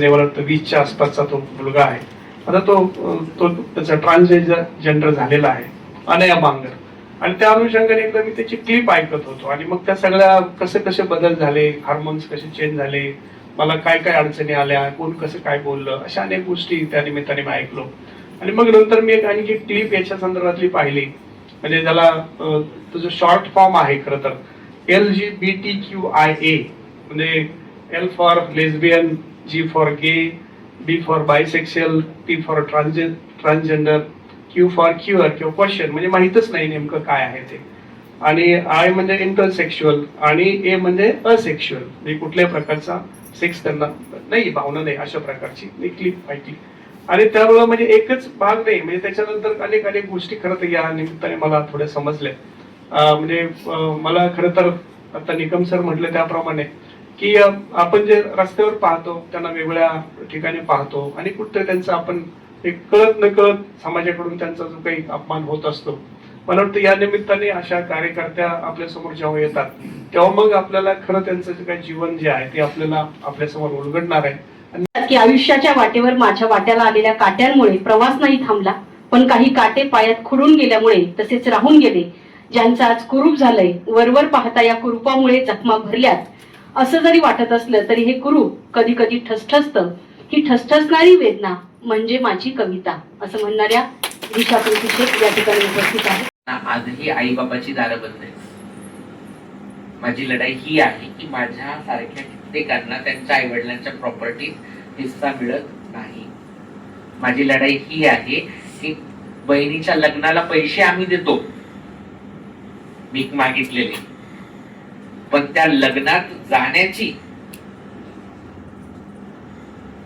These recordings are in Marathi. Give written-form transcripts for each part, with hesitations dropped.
वयामध्ये मला वाटतं 20च्या आसपासचा तो मुलगा आहे. आता तो त्याचा ट्रान्सजेंडर झालेला आहे, अनया बांगर. आणि त्या अनुषंगाने एकदा मी त्याची क्लिप ऐकत होतो आणि मग त्या सगळ्या कसे कसे बदल झाले, हार्मोन्स कसे चेंज झाले, मला काय काय अडचणी आल्या, कोण कसं काय बोललं, अशा अनेक गोष्टी त्या निमित्ताने मी ऐकलो. आणि मग नंतर मी एक आणखी क्लिप याच्या संदर्भातली पाहिली, म्हणजे त्याला तुझं शॉर्ट फॉर्म आहे खरं तर LGBTQIA, म्हणजे L for lesbian, G for gay, B for bisexual, T for transgender, Q for queer किंवा क्वेश्चन, म्हणजे माहितच नाही नेमकं काय आहे ते. आणि I म्हणजे इंटरसेक्शुअल आणि A म्हणजे असेक्शुअल, म्हणजे कुठल्याही प्रकारचा सेक्स त्यांना नाही, भावना नाही, अशा प्रकारची मी क्लिप ऐकली. आणि त्यामुळे म्हणजे एकच भाग नाही, म्हणजे त्याच्यानंतर अनेक अनेक गोष्टी खरं तर या निमित्ताने मला थोड्या समजल्या. म्हणजे मला खरं तर आता निकम सर म्हटलं त्याप्रमाणे की आपण जे रस्त्यावर पाहतो त्यांना वेगळ्या ठिकाणी पाहतो आणि कुठे त्यांचं आपण एक कळत नकळत समाजाकडून त्यांचा जो काही अपमान होत असतो. मला वाटतं या निमित्ताने अशा कार्यकर्त्या आपल्या समोर जेव्हा येतात तेव्हा मग आपल्याला खरं त्यांचं जे काही जीवन जे आहे ते आपल्याला आपल्यासमोर उलगडणार आहे. की आयुष्याच्या वाटेवर माझ्या वाट्याला आलेल्या काट्यांमुळे प्रवास नाही थांबला, पण काही काटे पायात खुडून गेल्यामुळे तसेच राहून गेले. ज्यांचं आज कुरूप झालंय, वरवर पाहता या कुरूपामुळे जखमा भरल्यात असं जरी वाटत असलं तरी हे कुरूप कधी कधी ठसठसतं. ही ठसठसणारी वेदना म्हणजे माझी कविता, असं म्हणणाऱ्या दिशा शेख या ठिकाणी उपस्थित आहे. आजही आई बाबाची दारं बंद आहेत. माझी लढाई ही आहे की माझ्या सारख्या कित्येकांना त्यांच्या आई वडिलांच्या प्रॉपर्टी हिस्सा मिळत नाही. माझी लढाई ही आहे की बहिणीच्या लग्नाला पैसे आम्ही देतो, भीक मागितलेली, पण त्या लग्नात जाण्याची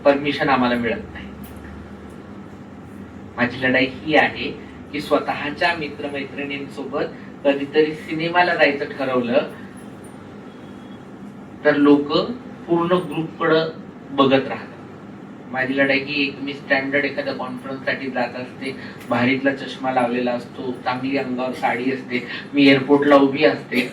परमिशन आम्हाला मिळत नाही. माझी लढाई ही आहे की स्वतःच्या मित्रमैत्रिणींसोबत कधीतरी सिनेमाला जायचं ठरवलं तर लोक पूर्ण ग्रुपकडे बघत राहतात. माझी लढाई ही एक, मी स्टँडर्ड एखाद्या कॉन्फरन्स साठी जात असते, भारीतला चष्मा लावलेला असतो, चांगली अंगावर साडी असते, मी एअरपोर्टला उभी असते,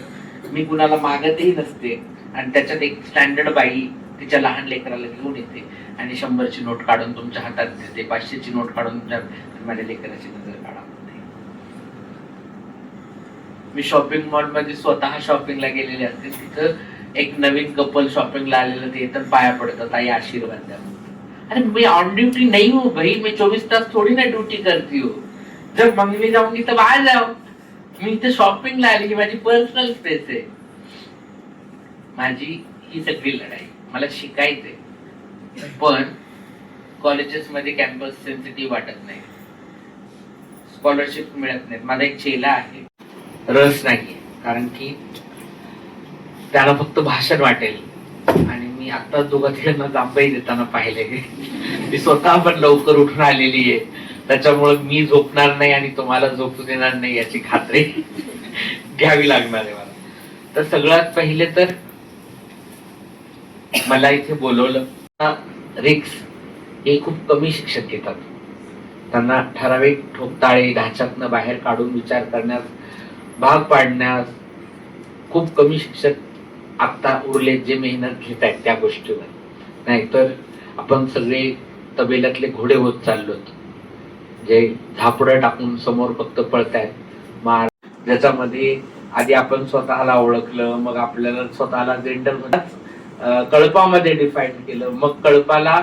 मी कुणाला मागतही नसते, आणि त्याच्यात एक स्टँडर्ड बाई तिच्या लहान लेकराला घेऊन येते आणि 100ची नोट काढून तुमच्या हातात देते, 500ची नोट काढून तुमच्या, माझ्या लेकराची नजर काढा. मी शॉपिंग मॉल मध्ये स्वतः शॉपिंगला गेलेले असते, तिथं एक नवीन कपल शॉपिंगला आलेलं ते तर पाया पडतात, आई आशीर्वाद द्या. अरे मैं ऑन ड्यूटी नहीं हूँ भाई, मैं 24 तास थोड़ी ना ड्यूटी करती हूँ. जब मंगनी जाऊंगी तब आ जाओ, मी इथे शॉपिंगला आली, माझी पर्सनल स्पेस आहे. माझी ही सगळी लढाई, मला शिकायचंय, पण कॉलेजेस मध्ये कॅम्पस सेन्सिटिव्ह वाटत नाही, स्कॉलरशिप मिळत नाही. माझा एक चेला आहे, रस नाही, कारण की त्याला फक्त भाषण वाटेल. आणि मी आता दोघा तिघांना जांभई देताना पाहिले, मी स्वतः पण लवकर उठून आलेली आहे, त्याच्यामुळे मी झोपणार नाही आणि तुम्हाला झोपू देणार नाही याची खात्री घ्यावी लागणार आहे मला. तर सगळ्यात पहिले तर मला इथे बोलवलं, रिक्स हे खूप कमी शिक्षक येतात, त्यांना ठराविक ठोकताळे ढाच्यातनं बाहेर काढून विचार करण्यास भाग पाडण्यास खूप कमी शिक्षक आता उरले जे मेहनत घेत आहेत त्या गोष्टीवर. नाहीतर आपण सगळे तबेल्यातले घोडे होत चाललोत, जे झापडं टाकून समोर फक्त पळतायत. मार ज्याच्यामध्ये आधी आपण स्वतःला ओळखलं, मग आपल्याला स्वतःला जेंडर कळपामध्ये डिफाईन केलं, मग कळपाला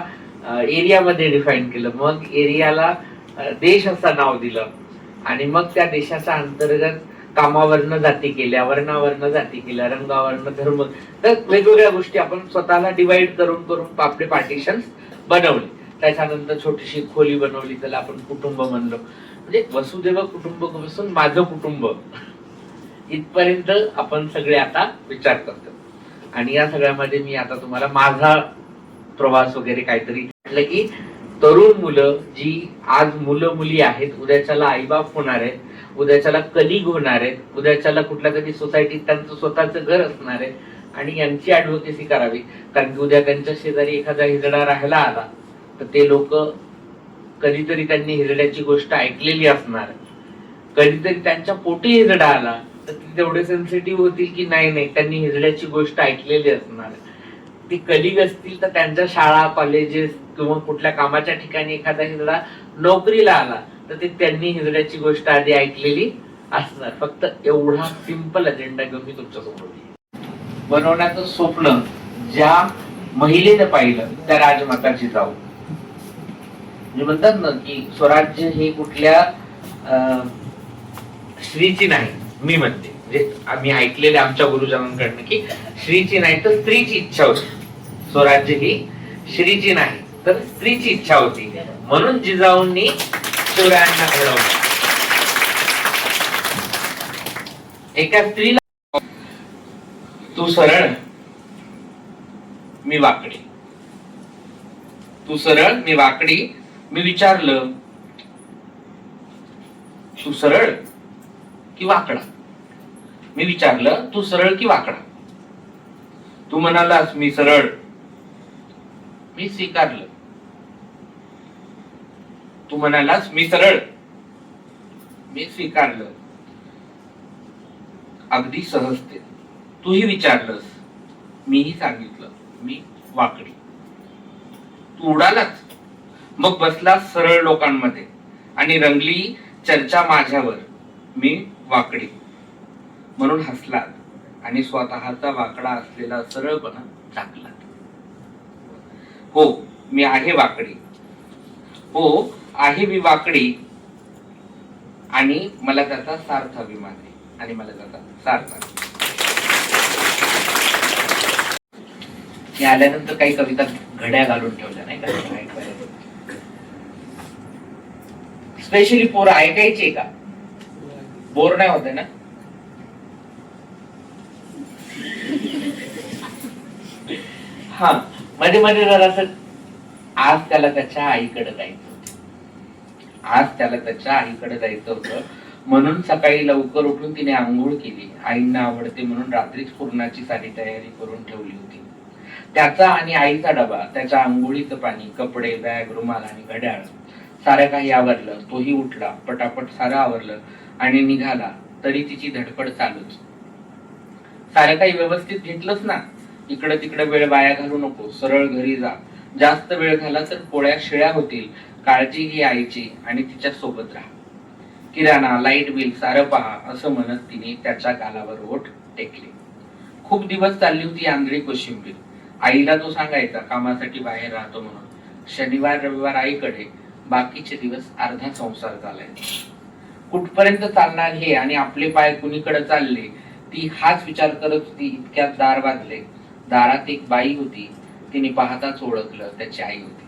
एरियामध्ये डिफाईन केलं, मग एरियाला देश असं नाव दिलं, आणि मग त्या देशाच्या अंतर्गत कामावरनं जाती केल्या, वर्णावरनं जाती केल्या, रंगावरनं धर्म, तर वेगवेगळ्या गोष्टी आपण स्वतःला डिवाइड करून करून आपले पार्टिशन्स बनवले. त्याच्यानंतर छोटीशी खोली बनवली, त्याला आपण कुटुंब म्हणलो, म्हणजे वसुदेव कुटुंबकपासून माझं कुटुंब इथपर्यंत आपण सगळे आता विचार करतो. आणि या सगळ्यामध्ये मी आता तुम्हाला माझा प्रवास वगैरे काहीतरी म्हटलं की तरुण मुलं जी आज मुलं मुली आहेत, उद्याच्याला आईबाप होणार आहेत, उद्याच्याला कलिग होणार आहेत, उद्याच्याला कुठल्या तरी सोसायटीत त्यांचं स्वतःचं घर असणार आहे, आणि यांची ऍडव्होकेसी करावी. कारण की उद्या त्यांच्या शेजारी एखादा हिजडा राहायला आला तर ते लोक कधीतरी त्यांनी हिजड्याची गोष्ट ऐकलेली असणार, कधीतरी त्यांच्या पोटी हिजडा आला तर ते तेवढे सेन्सिटिव्ह होतील की नाही नाही त्यांनी हिजड्याची गोष्ट ऐकलेली असणार. ती कलिग असतील तर त्यांच्या शाळा कॉलेजेस किंवा कुठल्या कामाच्या ठिकाणी एखादा हिजडा नोकरीला आला तर ते त्यांनी हिजड्याची गोष्ट आधी ऐकलेली असणार. फक्त एवढा सिंपल अजेंडा घेऊन मी तुमच्या समोर बनवण्याचं स्वप्न ज्या महिलेनं पाहिलं त्या राजमाताची जाऊ. म्हणजे म्हणतात ना की स्वराज्य हे कुठल्या स्त्रीची नाही, मी म्हणते म्हणजे आम्ही ऐकलेले आमच्या गुरुजनांकडनं की स्त्रीची नाही तर स्त्रीची इच्छा होती. स्वराज्य ही स्त्रीची नाही तर स्त्रीची इच्छा होती, म्हणून जिजाऊंनी शिवरायांना घडवलं. एका स्त्रीला तू सरळ मी वाकडी, तू सरळ मी वाकडी. मी विचारलं तू सरळ की वाकडा. मी विचारलं तू सरळ की वाकडा. तू म्हणालास मी सरळ. मी स्वीकारलं. तू म्हणालास मी सरळ. मी स्वीकारलं अगदी सहजते. तूही विचारलंस, मीही सांगितलं मी वाकडी. तू उडालाच, मग बसला सरळ लोकांमध्ये आणि रंगली चर्चा माझ्यावर, मी वाकडी म्हणून हसलात आणि स्वतःचा वाकडा असलेला सरळपणा टाकलात. हो मी आहे वाकडी, हो आहे मी वाकडी आणि मला त्याचा सार्थ अभिमान आहे, आणि मला त्याचा सार्थ. मी आल्यानंतर काही कविता घड्या घालून ठेवल्या नाही का, स्पेशली पोरं ऐकायची का, बोर नाही होते ना. हा मध्ये मध्ये जरासं आज त्याला त्याच्या आईकडे जायचं होतं, आज त्याला त्याच्या आईकडे जायचं होतं म्हणून सकाळी लवकर उठून तिने आंघोळ केली. आईंना आवडते म्हणून रात्रीच पूर्णाची सारी तयारी करून ठेवली होती. त्याचा आणि आईचा डबा, त्याच्या आंघोळीचं पाणी, कपडे, बॅग, रुमाल आणि घड्याळ सारं काही आवरलं. तोही उठला, पटापट सारं आवरलं आणि निघाला. तरी तिची धडपड चालूच. सारं काही व्यवस्थित घेतलंच ना, इकडं तिकडं वेळ वाया घालू नको, सरळ घरी जा. जास्त वेळ झाला तर पोळ्या शिळ्या होतील, काळजी घे आईची आणि तिच्या सोबत राहा. किराणा, लाईट बिल सारं पहा असं म्हणत तिने त्याच्या गालावर ओठ टेकले. खूप दिवस चालली होती आंधळी कोशिंबीर. आईला तो सांगायचा कामासाठी बाहेर राहतो म्हणून. शनिवार रविवार आईकडे, बाकीचे दिवस अर्धा संसार चालाय. कुठपर्यंत चालणार हे आणि आपले पाय कुणीकडे चालले ती हाच विचार करत होती. इतक्यात दार वाजले. दारात एक बाई होती. तिने पाहताच ओळखलं त्याची आई होती.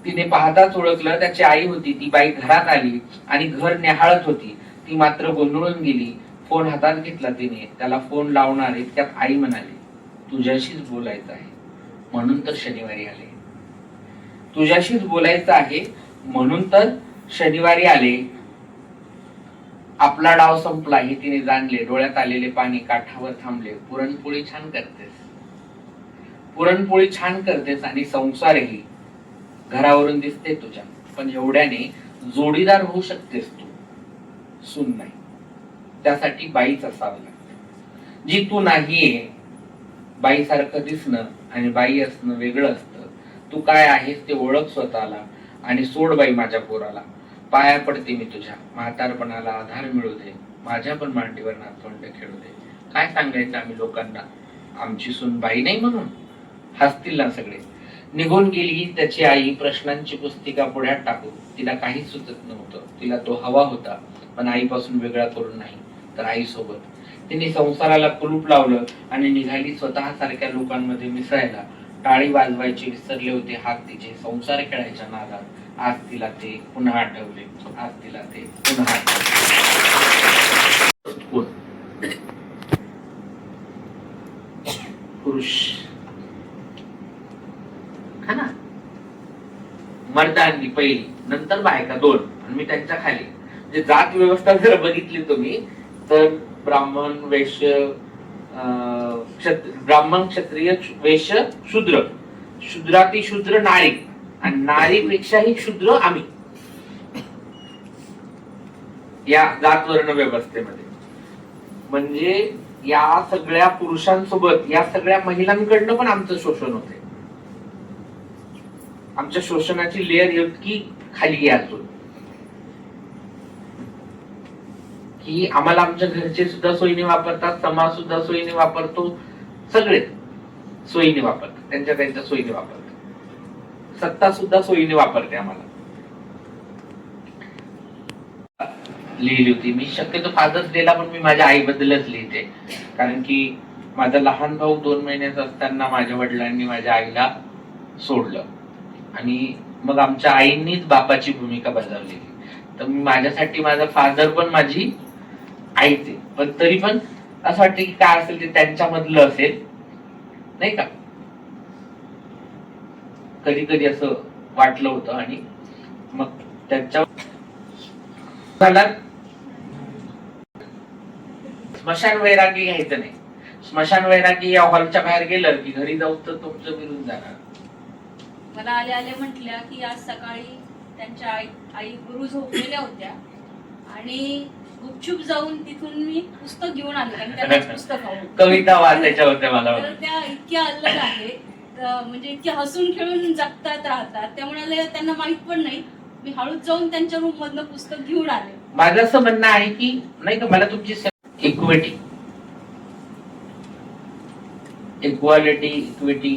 तिने पाहताच ओळखलं त्याची आई होती. ती बाई घरात आली आणि घर न्याहाळत होती. ती मात्र गोंधळून गेली. फोन हातात घेतला तिने. त्याला फोन लावणार इतक्यात आई म्हणाली, तुझ्याशीच बोलायचं आहे म्हणून तर शनिवारी आले. तुझ्याशीच बोलायचं आहे म्हणून तर शनिवारी आले. आपला डाव संपला हे तिने जाणले. डोळ्यात आलेले पाणी काठावर थांबले. पुरणपोळी छान करतेस, पुरणपोळी छान करतेस आणि संसारही घरावरून दिसते तुझ्या, पण एवढ्याने जोडीदार होऊ शकतेस तू, सून नाही. त्यासाठी बाईच असावं लागतं, जी तू नाहीये. बाई सारखं दिसणं आणि बाई असणं वेगळं असतं. तू काय आहेस ते ओळख स्वतःला आणि सोड बाई माझ्या पोराला. पाया पडते मी तुझ्या, म्हातारपणाला आधार मिळू दे. माझ्या पण मांडीवर नातवंड खेळू दे. काय सांगायचं आम्ही लोकांना, आमची सून बाई नाही म्हणून? हसतील ना सगळे. निघून गेली त्याची आई प्रश्नांची पुस्तिका पुढ्यात टाकून. तिला काहीच सुचत नव्हतं. तिला तो हवा होता, पण आईपासून वेगळा करून नाही, तर आईसोबत. तिने संसाराला कुलूप लावलं आणि निघाली स्वतः सारख्या लोकांमध्ये मिसळायला. टाळी वाजवायची विसरले होते हात तिचे संसार खेळायच्या नादात. आज तिला ते पुन्हा आठवले, आज तिला ते पुन्हा आठवले. पुरुष हा ना, मर्दांनी पहिली, नंतर बायका दोन, आणि मी त्यांच्या खाली. म्हणजे जात व्यवस्था जर बघितली तुम्ही तर ब्राह्मण, वैश्य, ब्राह्मण, क्षत्रिय, वैश्य, शूद्र, शूद्राती शूद्र नारी, आणि नारीपेक्षाही शूद्र आम्ही या जात वर्ण व्यवस्थेमध्ये. म्हणजे या सगळ्या पुरुषांसोबत या सगळ्या महिलांकडनं पण आमचं शोषण होते. आमच्या शोषणाची लेअर इतकी खाली आहे अजून की आम्हाला आमच्या घरचे सुद्धा सोयीने वापरतात, समाज सुद्धा सोयीने वापरतो, सगळे सोयीने वापरतात, त्यांच्या सोयीने वापरतात, सत्ता सुद्धा सोयीने वापरते आम्हाला. लिहिली होती मी, शक्यतो फादर्स डेला पण मी माझ्या आईबद्दलच लिहिते, कारण की माझा लहान भाऊ 2 महिन्याचा असताना माझ्या वडिलांनी माझ्या आईला सोडलं आणि मग आमच्या आईंनीच बापाची भूमिका बजावली. तर माझ्यासाठी माझा फादर पण माझी आईच आहे, पण तरी पण असं वाटतं की काय असेल ते त्यांच्यामधलं असेल, नाही का. कधी कधी असं वाटलं होतं आणि मग त्यांच्या स्मशान वैरागी घ्यायचं नाही. स्मशान वैरागी या हॉलच्या बाहेर गेलं की घरी जाऊ तर तुमचं मिळून जाणार. मला आल्या आल्या म्हटल्या की आज सकाळी त्यांच्या आई गुरु झोपलेल्या होत्या आणि गुपचूप जाऊन तिथून मी पुस्तक घेऊन आले आणि त्यांनाच पुस्तक हवं, कविता वाचायच्या होत्या मला. तर त्या इतक्या अल्लग आहेत, म्हणजे इतके हसून खेळून जगतात राहतात. त्यामुळे त्यांना माहित पण नाही. मी हळूच जाऊन त्यांच्या रूम मधनं पुस्तक घेऊन आले. माझं असं म्हणणं आहे की नाही का, मला तुमची इक्विटी, इक्वालिटी,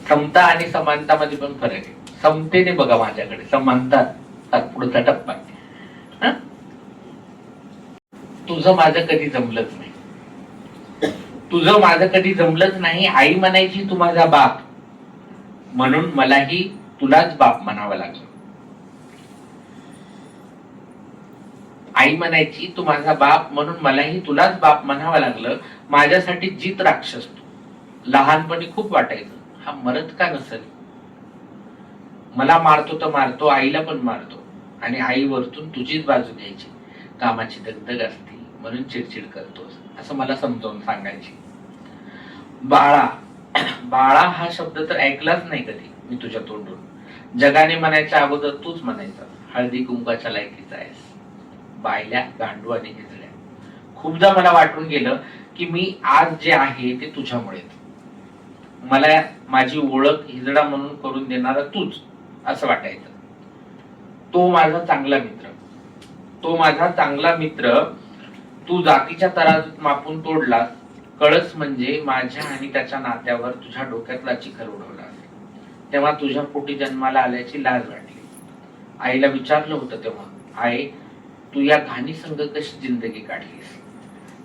समता आणि समानता मध्ये पण फरक आहे. समतेने बघा माझ्याकडे, समानता पुढचा टप्पा. तुझं माझं कधी जमलंच नाही, तुझं माझं कधी जमलंच नाही. आई म्हणायची तू माझा बाप, म्हणून मलाही तुलाच बाप म्हणावं लागलं. आई म्हणायची तू माझा बाप, म्हणून मलाही तुलाच बाप म्हणावं लागलं. माझ्यासाठी जित राक्षस तू. लहानपणी खूप वाटायचं हा मरत का नसेल, मला मारतो तर मारतो, आईला पण मारतो, आणि आई वरतून तुझीच बाजू घ्यायची. कामाची दगदग असती म्हणून चिडचिड करतोस, असं मला समजावून सांगायची. बाळा, बाळा हा शब्द तर ऐकलाच नाही कधी मी तुझ्या तोंडून. जगाने म्हणायच्या अगोदर तूच म्हणायचा हळदी कुंकाच्या लायकीचा आहेस. बायल्या, गांडू आणि हिजड्या. खूपदा मला वाटून गेलं की मी आज जे आहे ते तुझ्यामुळे. मला माझी ओळख हिजडा म्हणून करून देणारा तूच, असं वाटायचं. तो माझा चांगला मित्र, तो माझा चांगला मित्र तू जातीच्या तराजूत मापून तोडलास. कळस म्हणजे माझ्या आणि त्याच्या नात्यावर तुझ्या डोक्यातला चिखल उडवलास. तेव्हा तुझ्या पोटी जन्माला आल्याची लाज वाटली. आईला विचारलं होतं तेव्हा, आई तू या घाणी संग कशी जिंदगी काढलीस.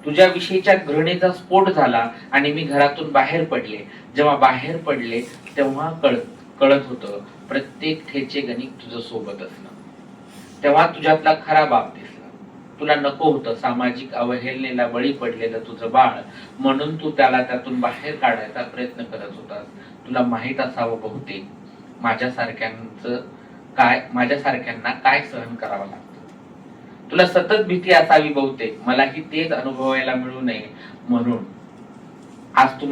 तुझ्या विषयीच्या घृणेचा स्फोट झाला आणि मी घरातून बाहेर पडले. जेव्हा बाहेर पडले तेव्हा कळत होतं प्रत्येक ठेचे गणित तुझं सोबत असणं. तेव्हा तुझ्यातला खरा बाप दिसला. तुला नको होतं सामाजिक अवहेलनेला बळी पडलेलं तुझं बाळ, म्हणून तू त्याला त्यातून बाहेर काढायचा प्रयत्न करत होतास. तुला माहित असावं बहुतेक माझ्यासारख्यांना काय सहन करावं लागतं. तुला सतत भीती असावी बहुतेक, मलाही तेच अनुभवायला मिळू नये म्हणून. आज तू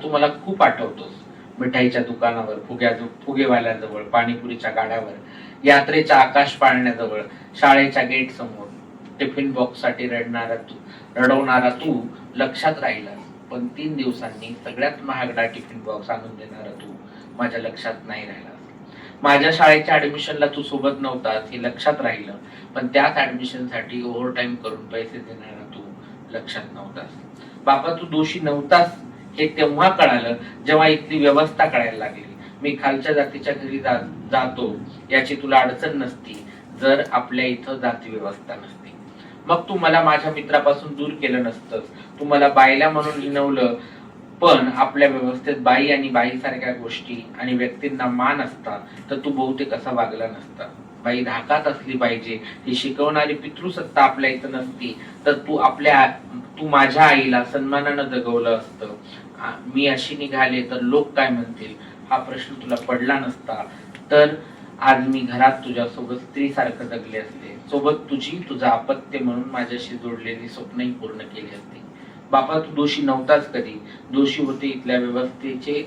मला खूप आठवतोस. मिठाईच्या दुकानावर, फुगेवाल्याजवळ, पाणीपुरीच्या गाड्यावर, यात्रेच्या आकाश पाळण्याजवळ, शाळेच्या गेट समोर. टिफिन बॉक्स साठी रडवणारा तू लक्षात राहिलास, पण 3 दिवसांनी सगळ्यात महागडा टिफिन बॉक्स आणून देणारा तू माझ्या लक्षात नाही राहिलास. माझ्या शाळेच्या ऍडमिशनला तू सोबत नव्हतास हे लक्षात राहिलं, पण त्याच ऍडमिशन साठी ओव्हर टाइम करून पैसे देणारा तू लक्षात नव्हतास. बाबा तू दोषी नव्हतास हे तेव्हा कळालं जेव्हा इथली व्यवस्था कळायला लागली. मी खालच्या जातीच्या घरी जातो याची तुला अडचण नसती जर आपल्या इथं जाती व्यवस्था नसती. मग तू मला माझ्या मित्रापासून दूर केलं नसतंस. तू मला बायला म्हणून हिणवलं, पण आपल्या व्यवस्थेत बाई आणि बाईसारख्या गोष्टी आणि व्यक्तींना मान असता तर तू बहुतेक असा वागला नसता. बाई धाकात असली पाहिजे ही शिकवणारी पितृसत्ता आपल्या इथं नसती तर तू माझ्या आईला सन्मानानं जगवलं असतं. मी अशी निघाले तर लोक काय म्हणतील हा प्रश्न तुला पडला नसता तर आज मी घरात तुझ्यासोबत स्त्रीसारखं जगले असते. सोबत तुझं अपत्य म्हणून माझ्याशी जोडलेली स्वप्नही पूर्ण केली असती. बापा तू दोषी नव्हताच कधी. दोषी होते इथल्या व्यवस्थेचे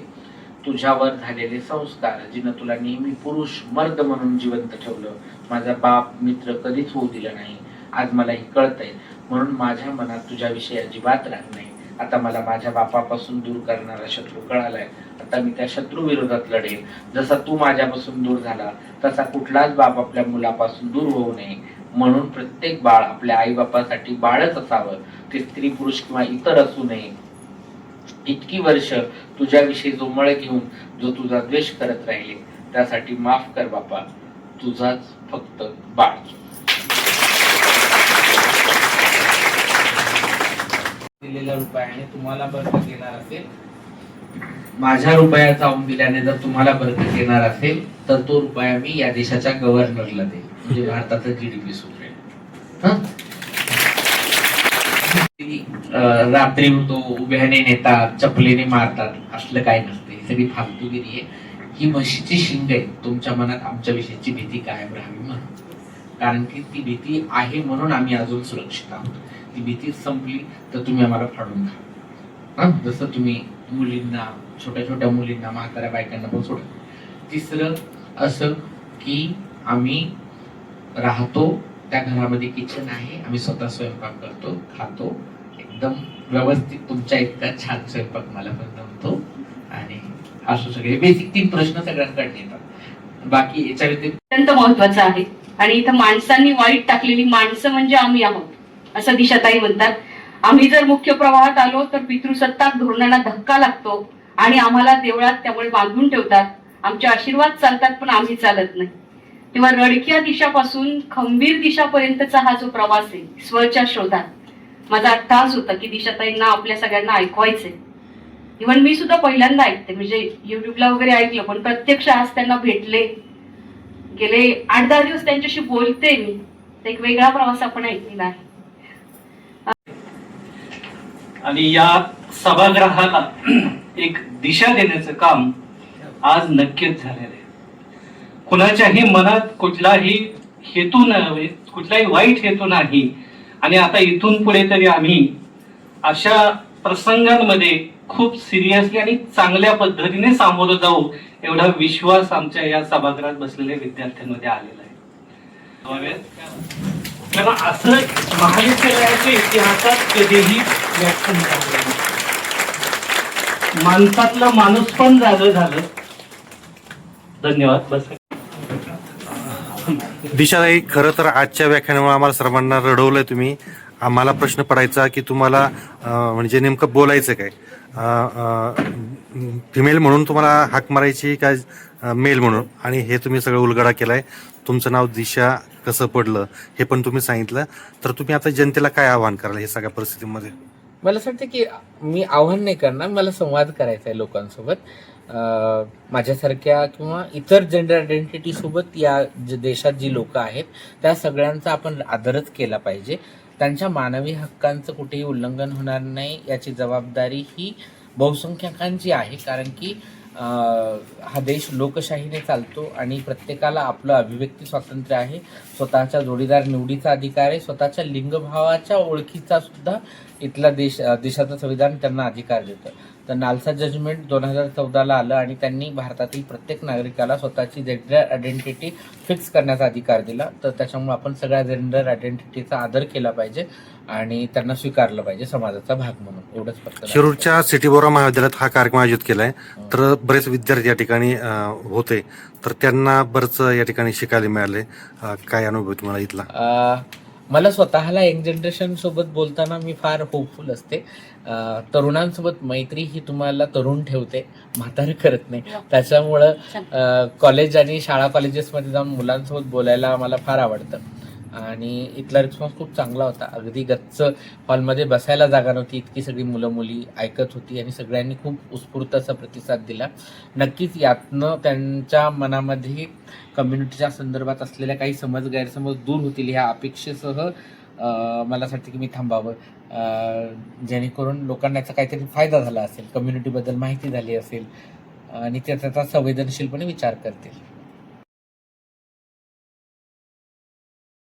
तुझ्यावर झालेले संस्कार, जिनं तुला नेहमी पुरुष मर्द म्हणून जिवंत ठेवलं. माझा बाप मित्र कधीच होऊ दिला नाही. आज मला हे कळतंय. म्हणून माझ्या मनात तुझ्याविषयी अजिबात राग नाही. आता मला माझ्या बापापासून दूर करणारा शत्रू कळालाय. आता मी त्या शत्रू विरोधात लढेन. जसा तू माझ्यापासून दूर झाला तसा कुठलाच बाप आपल्या मुलापासून दूर होऊ नये. म्हणून प्रत्येक बाळ आपल्या आई बापासाठी बाळच असावं, ते स्त्री पुरुष किंवा इतर असू नये. इतकी वर्ष तुझ्याविषयी जो मळ घेऊन जो तुझा द्वेष करत राहिले त्यासाठी माफ कर बापा, तुझाच फक्त बाळ. दिलेल्या रुपयाने तुम्हाला बरकत येणार असेल, माझ्या रुपया चावून दिल्याने जर तुम्हाला बरकत येणार असेल तर तो रुपया मी या देशाच्या गव्हर्नरला देईल, म्हणजे भारताचा GDP सुधरेल. रात्री तो उभ्याने नेतात, चपलेने मारतात, असलं काय नसते. ही सगळी फालतूगिरी आहे. ही म्हशीची शिंग आहे. तुमच्या मनात आमच्या विषयीची भीती कायम राहावी म्हणून, कारण की ती भीती आहे म्हणून आम्ही अजून सुरक्षित आहोत. ती भीती संपली तर तुम्ही आम्हाला फाडून खा. जसं तुम्ही मुलींना, छोट्या छोट्या मुलींना, म्हाताऱ्या बायकांना पण सोडा. तिसरं असं की आम्ही राहतो त्या घरामध्ये किचन आहे, आम्ही स्वतः स्वयंपाक करतो, खातो, एकदम व्यवस्थित. तुमच्या इतका छान स्वयंपाक मला पण जमतो. आणि असं सगळे बेसिक 3 प्रश्न सगळ्यांकडे येतात. बाकी याच्या व्यतिरिक्त अत्यंत महत्वाचं आहे. आणि इथं माणसांनी वाईट टाकलेली माणसं म्हणजे आम्ही आहोत असं दिशाताई म्हणतात. आम्ही जर मुख्य प्रवाहात आलो तर पितृसत्ताक धोरणांना धक्का लागतो आणि आम्हाला देवळात त्यामुळे बांधून ठेवतात. आमचे आशीर्वाद चालतात पण आम्ही चालत नाही. तेव्हा रडक्या दिशापासून खंबीर दिशापर्यंतचा हा जो प्रवास आहे स्वच्या शोधात, माझा टास होता की दिशाताईंना आपल्या सगळ्यांना ऐकवायचंय. इव्हन मी सुद्धा पहिल्यांदा ऐकते, म्हणजे युट्यूबला वगैरे ऐकलं, पण प्रत्यक्ष आज त्यांना भेटले, गेले 8-10 दिवस त्यांच्याशी बोलते मी, तर एक वेगळा प्रवास आपण ऐकलेला आहे. आणि या सभागृहाला एक दिशा देण्याचं काम आज नक्कीच झालेलं आहे. कुणाच्याही मनात कुठलाही हेतू नाही, कुठलाही वाईट हेतू नाही. आणि आता इथून पुढे तरी आम्ही अशा प्रसंगांमध्ये खूप सिरियसली आणि चांगल्या पद्धतीने सामोरं जाऊ एवढा विश्वास आमच्या या सभागृहात बसलेल्या विद्यार्थ्यांमध्ये आलेला आहे. कारण असं महाविद्यालयाच्या इतिहासात कधीही व्याख्यान झालं नाही. माणसातला माणूस पण जागं झालं. धन्यवाद. बस. दिशाताई, खरं तर आजच्या व्याख्यानामुळे आम्हाला सर्वांना रडवलंय तुम्ही. आम्हाला प्रश्न पडायचा की तुम्हाला म्हणजे नेमकं बोलायचं काय, फिमेल म्हणून तुम्हाला हाक मारायची काय मेल म्हणून, आणि हे तुम्ही सगळं उलगडा केलाय. तुमचं नाव दिशा कसं पडलं हे पण तुम्ही सांगितलं. तर तुम्ही आता जनतेला काय आवाहन कराल हे सगळ्या परिस्थितीमध्ये? मला असं वाटतं की मी आव्हान नाही करणार, मला संवाद करायचा आहे लोकांसोबत. माझ्यासारख्या किंवा इतर जेंडर आयडेंटिटी सोबत या देशात जी लोक आहेत त्या सगळ्यांचा आपण आदरच केला पाहिजे. त्यांच्या मानवी हक्कांचं कुठेही उल्लंघन होणार नाही याची जबाबदारी ही बहुसंख्याकांची आहे. कारण की हा देश लोकशाहीने चालतो आणि प्रत्येकाला आपलं अभिव्यक्ती स्वातंत्र्य आहे, स्वतःच्या जोडीदार निवडीचा अधिकार आहे, स्वतःच्या लिंगभावाच्या ओळखीचा सुद्धा इथला देशाचं संविधान त्यांना अधिकार देतं. तर नालसा जजमेंट 2014ला आलं आणि त्यांनी भारतातील प्रत्येक नागरिकाला स्वतःची जेंडर आयडेंटिटी फिक्स करण्याचा अधिकार दिला. तर त्याच्यामुळे आपण सगळ्या जेंडर आयडेंटिटीचा आदर केला पाहिजे आणि त्यांना स्वीकारलं पाहिजे समाजाचा भाग म्हणून. एवढंच फक्त. शिरूरच्या सिटी बोरा महाविद्यालयात हा कार्यक्रम आयोजित केलाय, तर बरेच विद्यार्थी या ठिकाणी होते, तर त्यांना बरंच या ठिकाणी शिकायला मिळाले. काय अनुभव तुम्हाला इथला? मला स्वतःला यंग जनरेशन सोबत बोलताना मी फार होपफुल असते. तरुणांसोबत मैत्री ही तुम्हाला तरुण ठेवते, म्हातारं करत नाही. त्याच्यामुळं कॉलेज आणि शाळा कॉलेजेसमध्ये जाऊन मुलांसोबत बोलायला मला फार आवडतं. आणि इथला रिस्पॉन्स खूप चांगला होता. अगदी गच्च हॉलमध्ये बसायला जागा नव्हती, इतकी सगळी मुलं मुली ऐकत होती आणि सगळ्यांनी खूप उत्स्फूर्त असा प्रतिसाद दिला. नक्कीच यातनं त्यांच्या मनामध्ये कम्युनिटीच्या संदर्भात असलेल्या काही समज गैरसमज दूर होतील ह्या अपेक्षेसह मला असं वाटतं की मी थांबावं, जेणेकरून लोकांना याचा काहीतरी फायदा झाला असेल, कम्युनिटीबद्दल माहिती झाली असेल आणि त्याचा संवेदनशीलपणे विचार करतील.